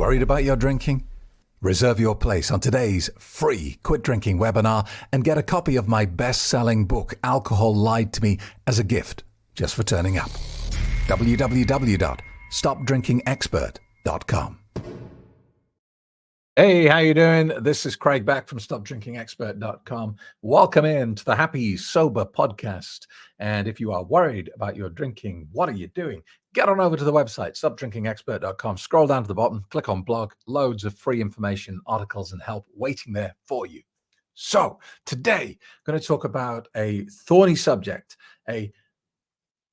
Worried about your drinking? Reserve your place on today's free Quit Drinking webinar and get a copy of my best-selling book, Alcohol Lied to Me, as a gift just for turning up. www.stopdrinkingexpert.com. Hey, how you doing? This is Craig back from stopdrinkingexpert.com. Welcome in to the Happy Sober podcast. And if you are worried about your drinking, what are you doing? Get on over to the website, stopdrinkingexpert.com. Scroll down to the bottom, click on blog, loads of free information, articles, and help waiting there for you. So today, I'm going to talk about a thorny subject, a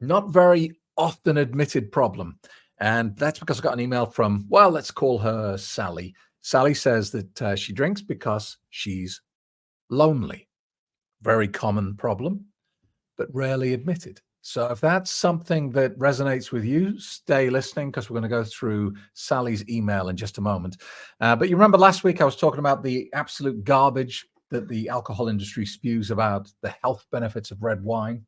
not very often admitted problem. And that's because I got an email from, well, let's call her Sally. Sally says that she drinks because she's lonely. Very common problem, but rarely admitted. So if that's something that resonates with you, stay listening because we're going to go through Sally's email in just a moment. But you remember last week I was talking about the absolute garbage that the alcohol industry spews about the health benefits of red wine.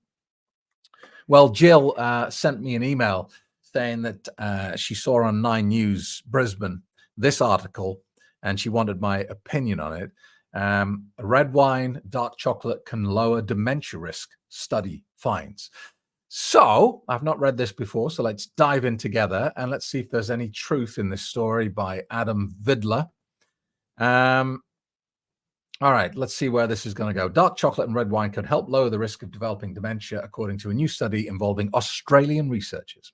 Well, Jill sent me an email saying that she saw on 9 News Brisbane this article, and she wanted my opinion on it. Red wine, dark chocolate can lower dementia risk, study finds. So I've not read this before, so let's dive in together and let's see if there's any truth in this story by Adam Vidler. All right, let's see where this is going to go. Dark chocolate and red wine can help lower the risk of developing dementia, according to a new study involving Australian researchers.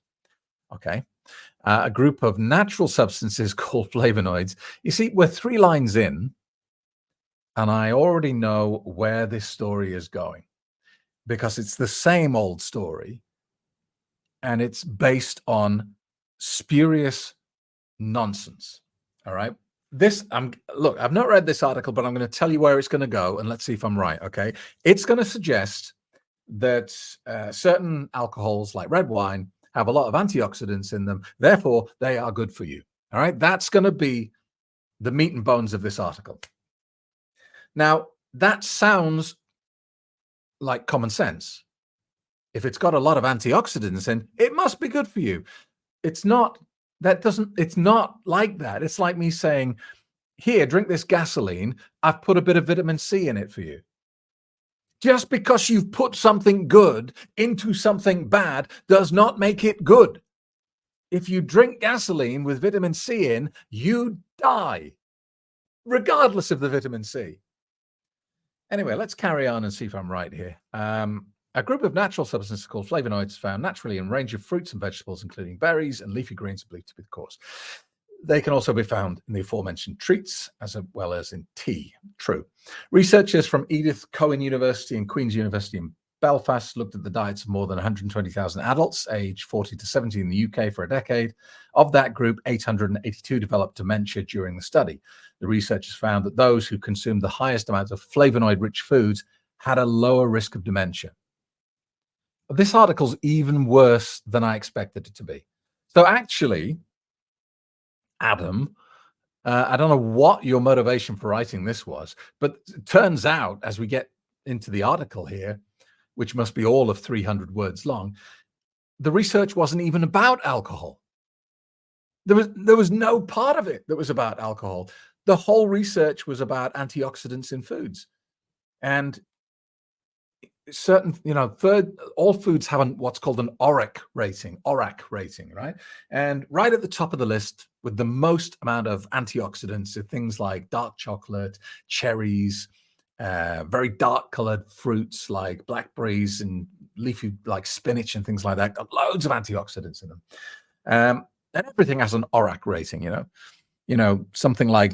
Okay. A group of natural substances called flavonoids. You see, we're 3 lines in, and I already know where this story is going because it's the same old story, and it's based on spurious nonsense. All right. Look, I've not read this article, but I'm going to tell you where it's going to go, and let's see if I'm right. Okay. It's going to suggest that certain alcohols like red wine have a lot of antioxidants in them. Therefore, they are good for you. All right. That's going to be the meat and bones of this article. Now, that sounds like common sense. If it's got a lot of antioxidants in, it must be good for you. It's not like that. It's like me saying, here, drink this gasoline. I've put a bit of vitamin C in it for you. Just because you've put something good into something bad does not make it good. If you drink gasoline with vitamin C in, you die, regardless of the vitamin C. Anyway, let's carry on and see if I'm right here. A group of natural substances called flavonoids found naturally in a range of fruits and vegetables, including berries and leafy greens, are believed to be the cause. They can also be found in the aforementioned treats as well as in tea. True. Researchers from Edith Cowan University and Queen's University in Belfast looked at the diets of more than 120,000 adults aged 40 to 70 in the UK for a decade. Of that group, 882 developed dementia during the study. The researchers found that those who consumed the highest amount of flavonoid-rich foods had a lower risk of dementia. This article's even worse than I expected it to be. So actually, Adam, I don't know what your motivation for writing this was, but it turns out as we get into the article here, which must be all of 300 words long, the research wasn't even about alcohol. There was no part of it that was about alcohol. The whole research was about antioxidants in foods. And certain, all foods have what's called an ORAC rating, right? And right at the top of the list with the most amount of antioxidants are things like dark chocolate, cherries, very dark colored fruits like blackberries and leafy like spinach and things like that. Got loads of antioxidants in them. And everything has an ORAC rating, something like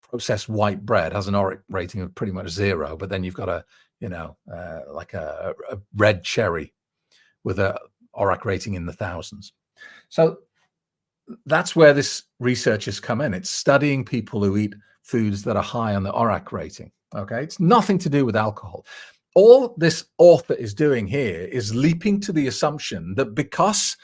processed white bread has an ORAC rating of pretty much 0, but then you've got like a red cherry with a ORAC rating in the thousands. So that's where this research has come in. It's studying people who eat foods that are high on the ORAC rating. Okay, it's nothing to do with alcohol. All this author is doing here is leaping to the assumption that because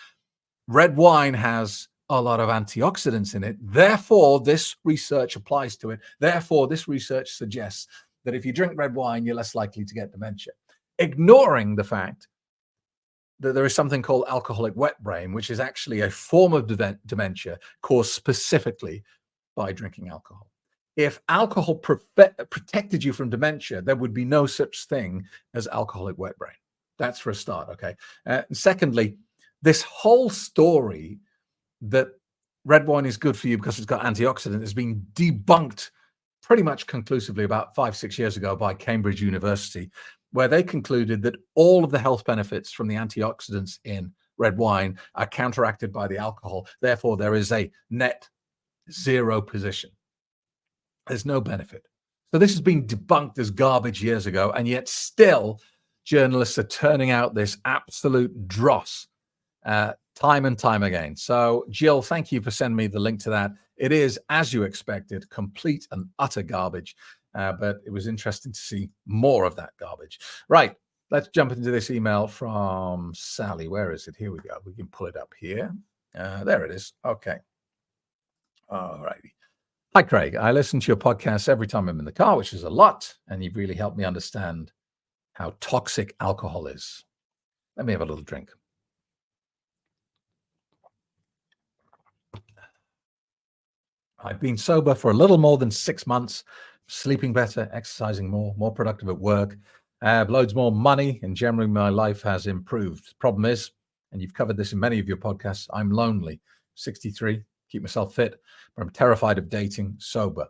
red wine has a lot of antioxidants in it, therefore this research applies to it. Therefore, this research suggests that if you drink red wine, you're less likely to get dementia, ignoring the fact that there is something called alcoholic wet brain, which is actually a form of dementia caused specifically by drinking alcohol. If alcohol protected you from dementia, there would be no such thing as alcoholic wet brain. That's for a start, okay? Secondly, this whole story that red wine is good for you because it's got antioxidants has been debunked pretty much conclusively about 5-6 years ago by Cambridge University, where they concluded that all of the health benefits from the antioxidants in red wine are counteracted by the alcohol. Therefore, there is a net zero position. There's no benefit. So this has been debunked as garbage years ago, and yet still journalists are turning out this absolute dross time and time again. So Jill, thank you for sending me the link to that. It is, as you expected, complete and utter garbage, but it was interesting to see more of that garbage. Right, let's jump into this email from Sally. Where is it? Here we go. We can pull it up here. There it is. Okay. All righty. Hi, Craig. I listen to your podcast every time I'm in the car, which is a lot, and you've really helped me understand how toxic alcohol is. Let me have a little drink. I've been sober for a little more than 6 months, sleeping better, exercising more productive at work. I have loads more money, and generally my life has improved. Problem is, and you've covered this in many of your podcasts, I'm lonely, 63, keep myself fit, but I'm terrified of dating sober.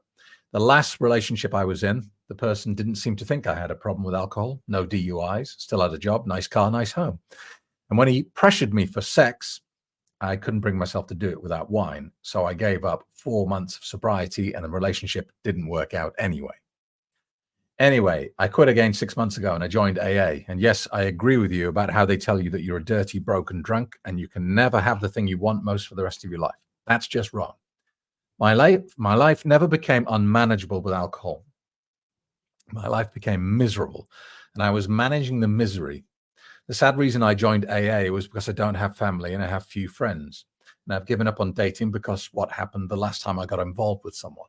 The last relationship I was in, the person didn't seem to think I had a problem with alcohol, no DUIs, still had a job, nice car, nice home. And when he pressured me for sex, I couldn't bring myself to do it without wine. So I gave up 4 months of sobriety and the relationship didn't work out anyway. Anyway, I quit again 6 months ago and I joined AA. And yes, I agree with you about how they tell you that you're a dirty, broken drunk and you can never have the thing you want most for the rest of your life. That's just wrong. My life never became unmanageable with alcohol. My life became miserable and I was managing the misery. The sad reason I joined AA was because I don't have family and I have few friends. And I've given up on dating because what happened the last time I got involved with someone.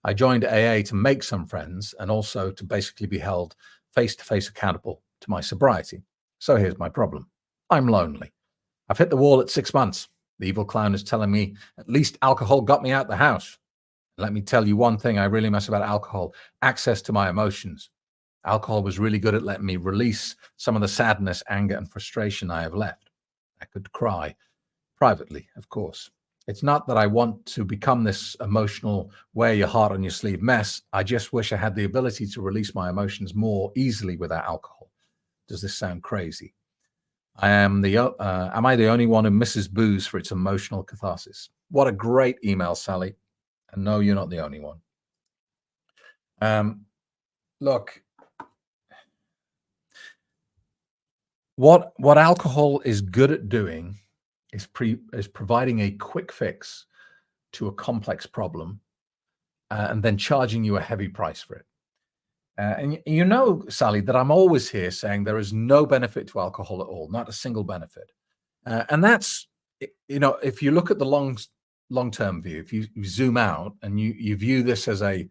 I joined AA to make some friends and also to basically be held face-to-face accountable to my sobriety. So here's my problem. I'm lonely. I've hit the wall at 6 months. The evil clown is telling me at least alcohol got me out the house. Let me tell you one thing I really miss about alcohol: access to my emotions. Alcohol was really good at letting me release some of the sadness, anger, and frustration I have left. I could cry privately, of course. It's not that I want to become this emotional, wear your heart on your sleeve mess. I just wish I had the ability to release my emotions more easily without alcohol. Does this sound crazy? Am I the only one who misses booze for its emotional catharsis? What a great email, Sally. And no, you're not the only one. Look, what alcohol is good at doing is providing a quick fix to a complex problem and then charging you a heavy price for it. And you know, Sally, that I'm always here saying there is no benefit to alcohol at all, not a single benefit. And that's, you know, if you look at the long-term view, if you zoom out and you view this as a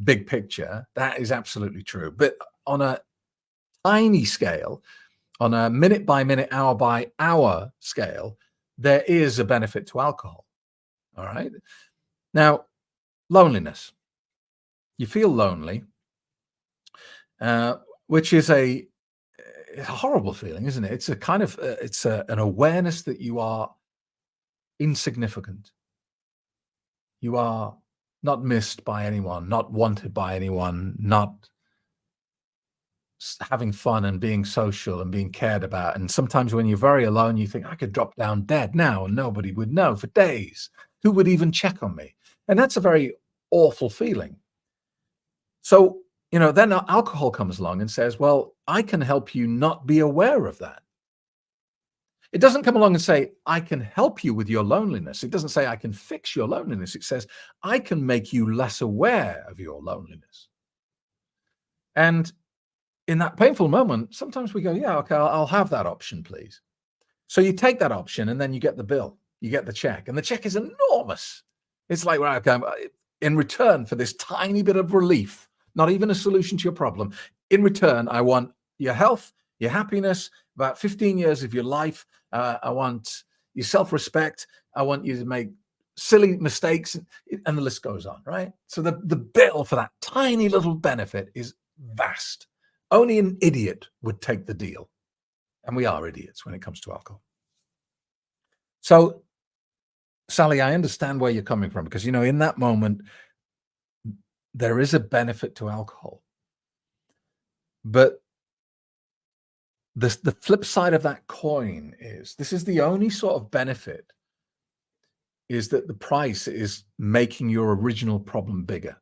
big picture, that is absolutely true. But on a tiny scale, on a minute by minute, hour by hour scale, there is a benefit to alcohol. All right. Now, loneliness. You feel lonely, which is a horrible feeling, isn't it? It's a kind of an awareness that you are insignificant. You are not missed by anyone, not wanted by anyone, not having fun and being social and being cared about. And sometimes when you're very alone, you think, I could drop down dead now and nobody would know for days. Who would even check on me? And that's a very awful feeling. So, you know, then alcohol comes along and says, well, I can help you not be aware of that. It doesn't come along and say, I can help you with your loneliness. It doesn't say I can fix your loneliness. It says, I can make you less aware of your loneliness. And in that painful moment, sometimes we go, yeah, okay, I'll have that option, please. So you take that option and then you get the bill, you get the check, and the check is enormous. It's like, right, okay, in return for this tiny bit of relief, not even a solution to your problem, in return, I want your health, your happiness, about 15 years of your life. I want your self-respect. I want you to make silly mistakes, and the list goes on, right? So the bill for that tiny little benefit is vast. Only an idiot would take the deal. And we are idiots when it comes to alcohol. So, Sally, I understand where you're coming from because, in that moment, there is a benefit to alcohol. But the flip side of that coin is this is the only sort of benefit is that the price is making your original problem bigger.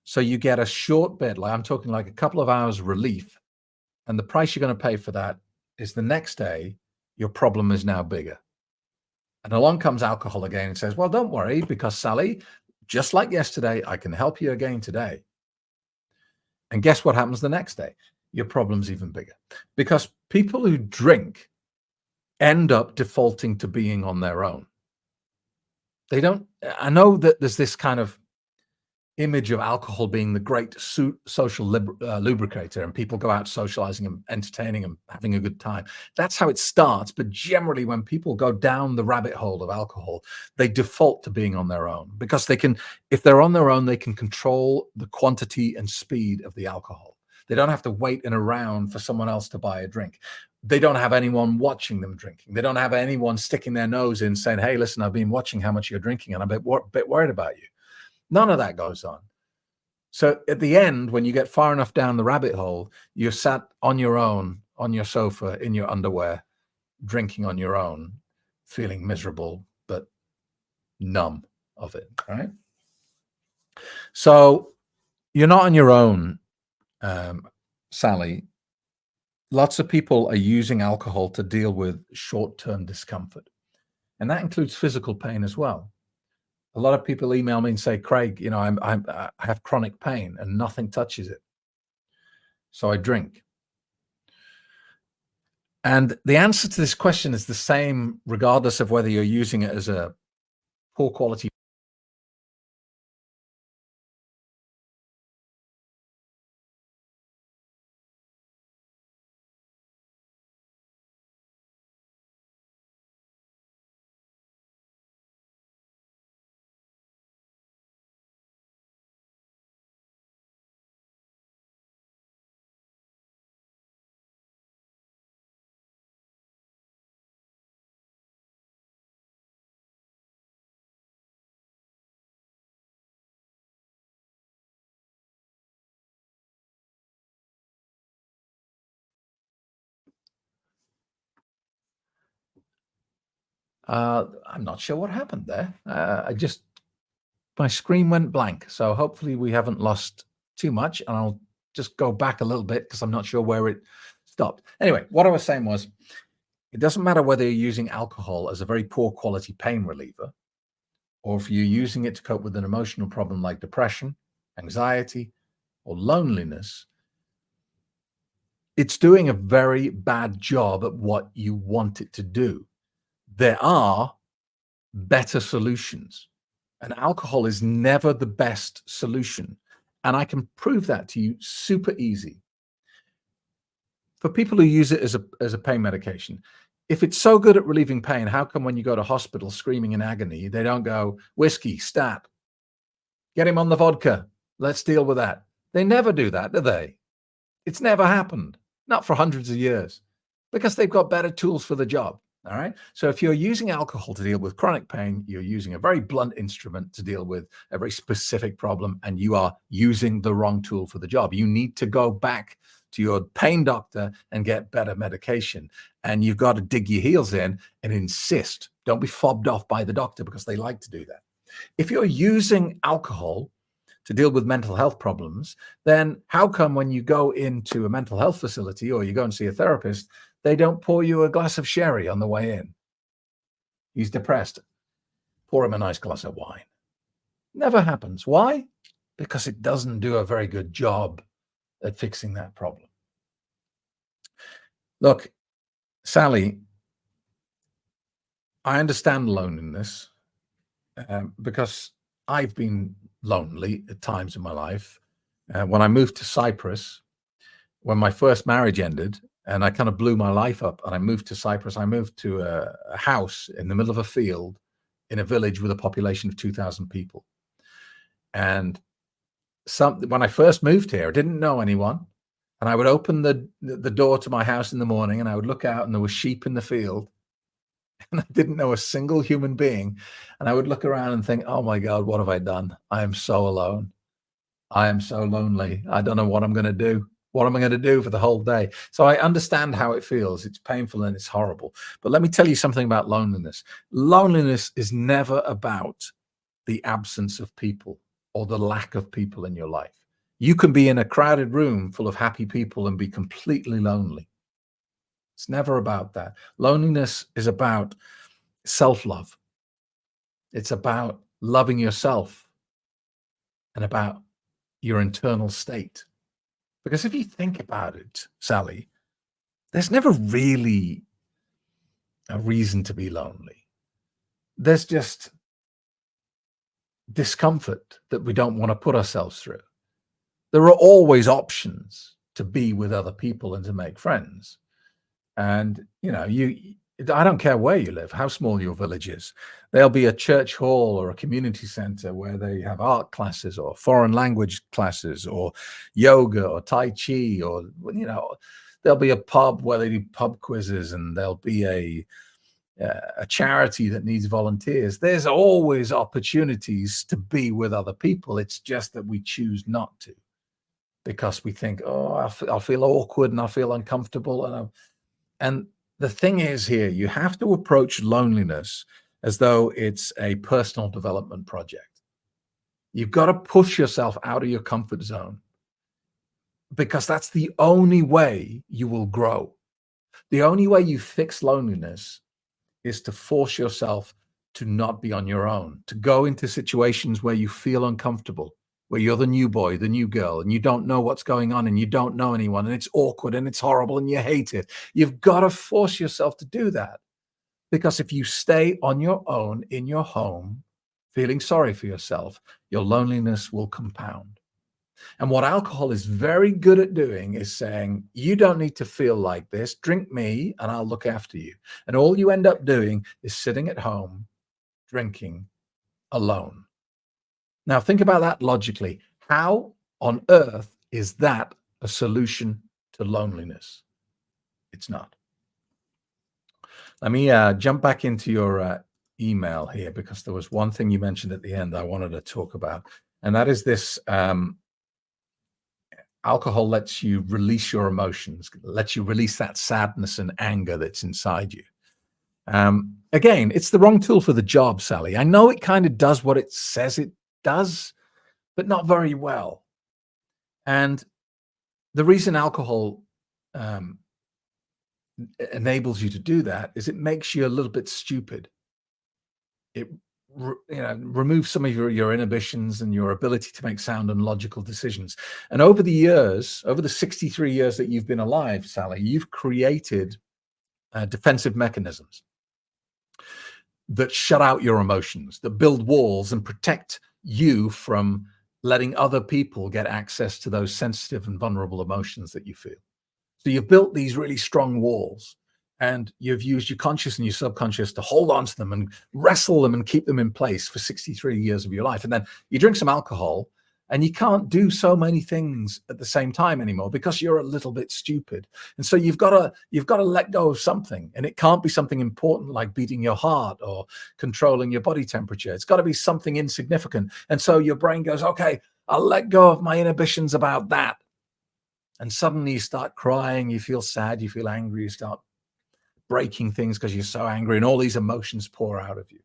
So you get a short bit, like I'm talking like a couple of hours relief, and the price you're going to pay for that is the next day, your problem is now bigger. And along comes alcohol again and says, well, don't worry, because Sally, just like yesterday, I can help you again today. And guess what happens the next day? Your problem's even bigger. Because people who drink end up defaulting to being on their own. They don't, I know that there's this kind of image of alcohol being the great social lubricator, and people go out socializing and entertaining and having a good time. That's how it starts. But generally, when people go down the rabbit hole of alcohol, they default to being on their own because they can, if they're on their own, they can control the quantity and speed of the alcohol. They don't have to wait in a round for someone else to buy a drink. They don't have anyone watching them drinking. They don't have anyone sticking their nose in saying, hey, listen, I've been watching how much you're drinking and I'm a bit worried about you. None of that goes on. So at the end, when you get far enough down the rabbit hole, you're sat on your own, on your sofa, in your underwear, drinking on your own, feeling miserable, but numb of it, right? So you're not on your own, Sally. Lots of people are using alcohol to deal with short-term discomfort, and that includes physical pain as well. A lot of people email me and say, Craig, I have chronic pain and nothing touches it. So I drink. And the answer to this question is the same, regardless of whether you're using it as a poor quality. I'm not sure what happened there. My screen went blank. So hopefully we haven't lost too much. And I'll just go back a little bit because I'm not sure where it stopped. Anyway, what I was saying was, it doesn't matter whether you're using alcohol as a very poor quality pain reliever, or if you're using it to cope with an emotional problem like depression, anxiety, or loneliness, it's doing a very bad job at what you want it to do. There are better solutions, and alcohol is never the best solution. And I can prove that to you super easy. For people who use it as a pain medication, if it's so good at relieving pain, how come when you go to hospital screaming in agony, they don't go, whiskey, stat, get him on the vodka, let's deal with that? They never do that, do they? It's never happened, not for hundreds of years, because they've got better tools for the job. All right. So if you're using alcohol to deal with chronic pain, you're using a very blunt instrument to deal with a very specific problem, and you are using the wrong tool for the job. You need to go back to your pain doctor and get better medication. And you've got to dig your heels in and insist. Don't be fobbed off by the doctor because they like to do that. If you're using alcohol to deal with mental health problems, then how come when you go into a mental health facility or you go and see a therapist, they don't pour you a glass of sherry on the way in? He's depressed. Pour him a nice glass of wine. Never happens. Why? Because it doesn't do a very good job at fixing that problem. Look, Sally, I understand loneliness because I've been lonely at times in my life. When I moved to Cyprus, when my first marriage ended, and I kind of blew my life up. And I moved to Cyprus. I moved to a house in the middle of a field in a village with a population of 2,000 people. And when I first moved here, I didn't know anyone. And I would open the door to my house in the morning, and I would look out, and there were sheep in the field, and I didn't know a single human being. And I would look around and think, oh my God, what have I done? I am so alone. I am so lonely. I don't know what I'm going to do. What am I going to do for the whole day? So I understand how it feels. It's painful and it's horrible. But let me tell you something about loneliness. Loneliness is never about the absence of people or the lack of people in your life. You can be in a crowded room full of happy people and be completely lonely. It's never about that. Loneliness is about self-love. It's about loving yourself and about your internal state. Because if you think about it, Sally, there's never really a reason to be lonely. There's just discomfort that we don't want to put ourselves through. There are always options to be with other people and to make friends. And, I don't care where you live, how small your village is. There'll be a church hall or a community center where they have art classes or foreign language classes or yoga or Tai Chi, or, there'll be a pub where they do pub quizzes, and there'll be a charity that needs volunteers. There's always opportunities to be with other people. It's just that we choose not to, because we think, oh, I'll feel awkward and I'll feel uncomfortable. And the thing is here, you have to approach loneliness as though it's a personal development project. You've got to push yourself out of your comfort zone, because that's the only way you will grow. The only way you fix loneliness is to force yourself to not be on your own, to go into situations where you feel uncomfortable, where you're the new boy, the new girl, and you don't know what's going on, and you don't know anyone, and it's awkward and it's horrible and you hate it. You've got to force yourself to do that, because if you stay on your own in your home, feeling sorry for yourself, your loneliness will compound. And what alcohol is very good at doing is saying, you don't need to feel like this. Drink me and I'll look after you. And all you end up doing is sitting at home, drinking alone. Now, think about that logically. How on earth is that a solution to loneliness? It's not. Let me jump back into your email here, because there was one thing you mentioned at the end I wanted to talk about, and that is this. Alcohol lets you release your emotions, lets you release that sadness and anger that's inside you. Again, it's the wrong tool for the job, Sally. I know it kind of does what it says it does, but not very well. And the reason alcohol enables you to do that is it makes you a little bit stupid. It removes some of your inhibitions and your ability to make sound and logical decisions. And over the years, over the 63 years that you've been alive, Sally, you've created defensive mechanisms that shut out your emotions, that build walls and protect you from letting other people get access to those sensitive and vulnerable emotions that you feel. So you've built these really strong walls, and you've used your conscious and your subconscious to hold on to them and wrestle them and keep them in place for 63 years of your life. And then you drink some alcohol, and you can't do so many things at the same time anymore because you're a little bit stupid. And so you've got to let go of something, and it can't be something important like beating your heart or controlling your body temperature. It's got to be something insignificant. And so your brain goes, okay, I'll let go of my inhibitions about that. And suddenly you start crying, you feel sad, you feel angry, you start breaking things because you're so angry, and all these emotions pour out of you.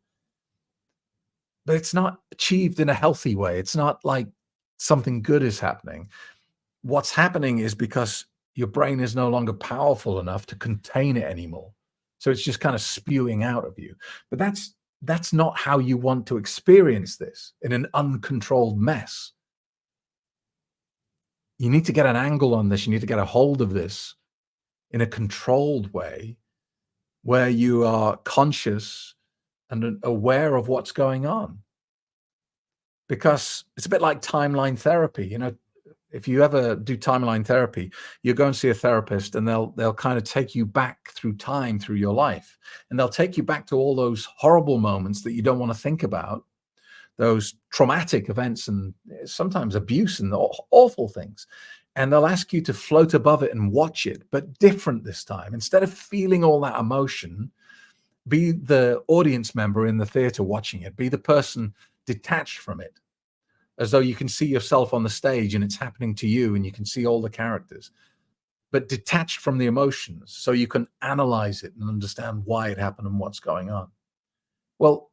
But it's not achieved in a healthy way. It's not like something good is happening. What's happening is because your brain is no longer powerful enough to contain it anymore. So it's just kind of spewing out of you. But that's not how you want to experience this, in an uncontrolled mess. You need to get an angle on this. You need to get a hold of this in a controlled way, where you are conscious and aware of what's going on. Because it's a bit like timeline therapy. if you ever do timeline therapy, you go and see a therapist and they'll kind of take you back through time, through your life. And they'll take you back to all those horrible moments that you don't want to think about, those traumatic events and sometimes abuse and awful things. And they'll ask you to float above it and watch it, but different this time. Instead of feeling all that emotion, be the audience member in the theater watching it. Be the person detached from it, as though you can see yourself on the stage and it's happening to you and you can see all the characters, but detached from the emotions so you can analyze it and understand why it happened and what's going on. Well,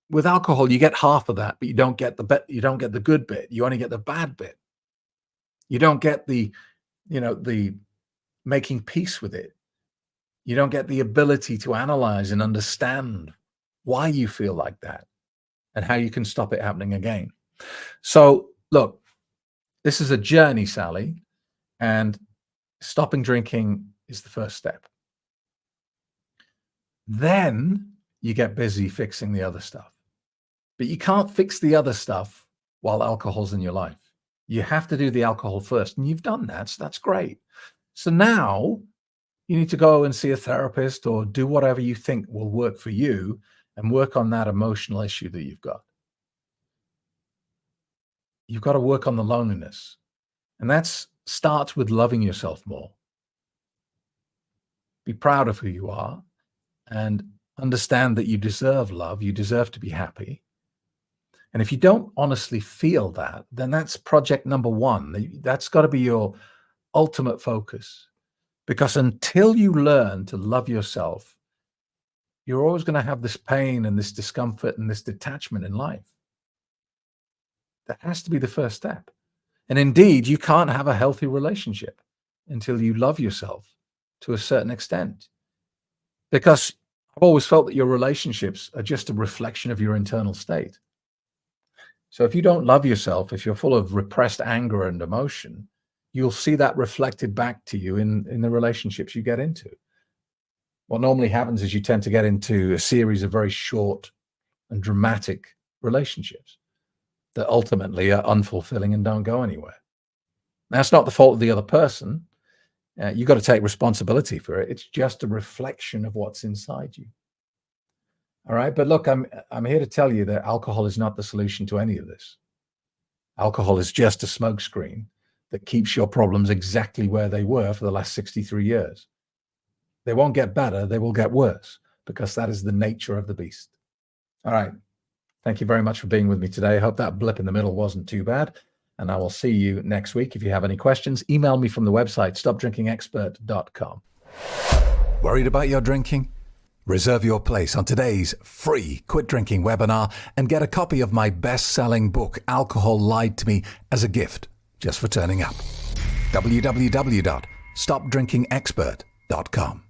with alcohol, you get half of that, but you don't get the good bit. You only get the bad bit. You don't get the making peace with it. You don't get the ability to analyze and understand why you feel like that and how you can stop it happening again. So look, this is a journey, Sally, and stopping drinking is the first step. Then you get busy fixing the other stuff. But you can't fix the other stuff while alcohol's in your life. You have to do the alcohol first, and you've done that, so that's great. So now you need to go and see a therapist or do whatever you think will work for you and work on that emotional issue that you've got. You've got to work on the loneliness. And that starts with loving yourself more. Be proud of who you are and understand that you deserve love. You deserve to be happy. And if you don't honestly feel that, then that's project number one. That's got to be your ultimate focus. Because until you learn to love yourself, you're always going to have this pain and this discomfort and this detachment in life. That has to be the first step. And indeed, you can't have a healthy relationship until you love yourself to a certain extent. Because I've always felt that your relationships are just a reflection of your internal state. So if you don't love yourself, if you're full of repressed anger and emotion, you'll see that reflected back to you in the relationships you get into. What normally happens is you tend to get into a series of very short and dramatic relationships that ultimately are unfulfilling and don't go anywhere. That's not the fault of the other person. You've got to take responsibility for it. It's just a reflection of what's inside you. All right. But look, I'm here to tell you that alcohol is not the solution to any of this. Alcohol is just a smokescreen that keeps your problems exactly where they were for the last 63 years. They won't get better. They will get worse because that is the nature of the beast. All right. Thank you very much for being with me today. I hope that blip in the middle wasn't too bad. And I will see you next week. If you have any questions, email me from the website, stopdrinkingexpert.com. Worried about your drinking? Reserve your place on today's free Quit Drinking webinar and get a copy of my best-selling book, Alcohol Lied to Me, as a gift just for turning up. www.stopdrinkingexpert.com.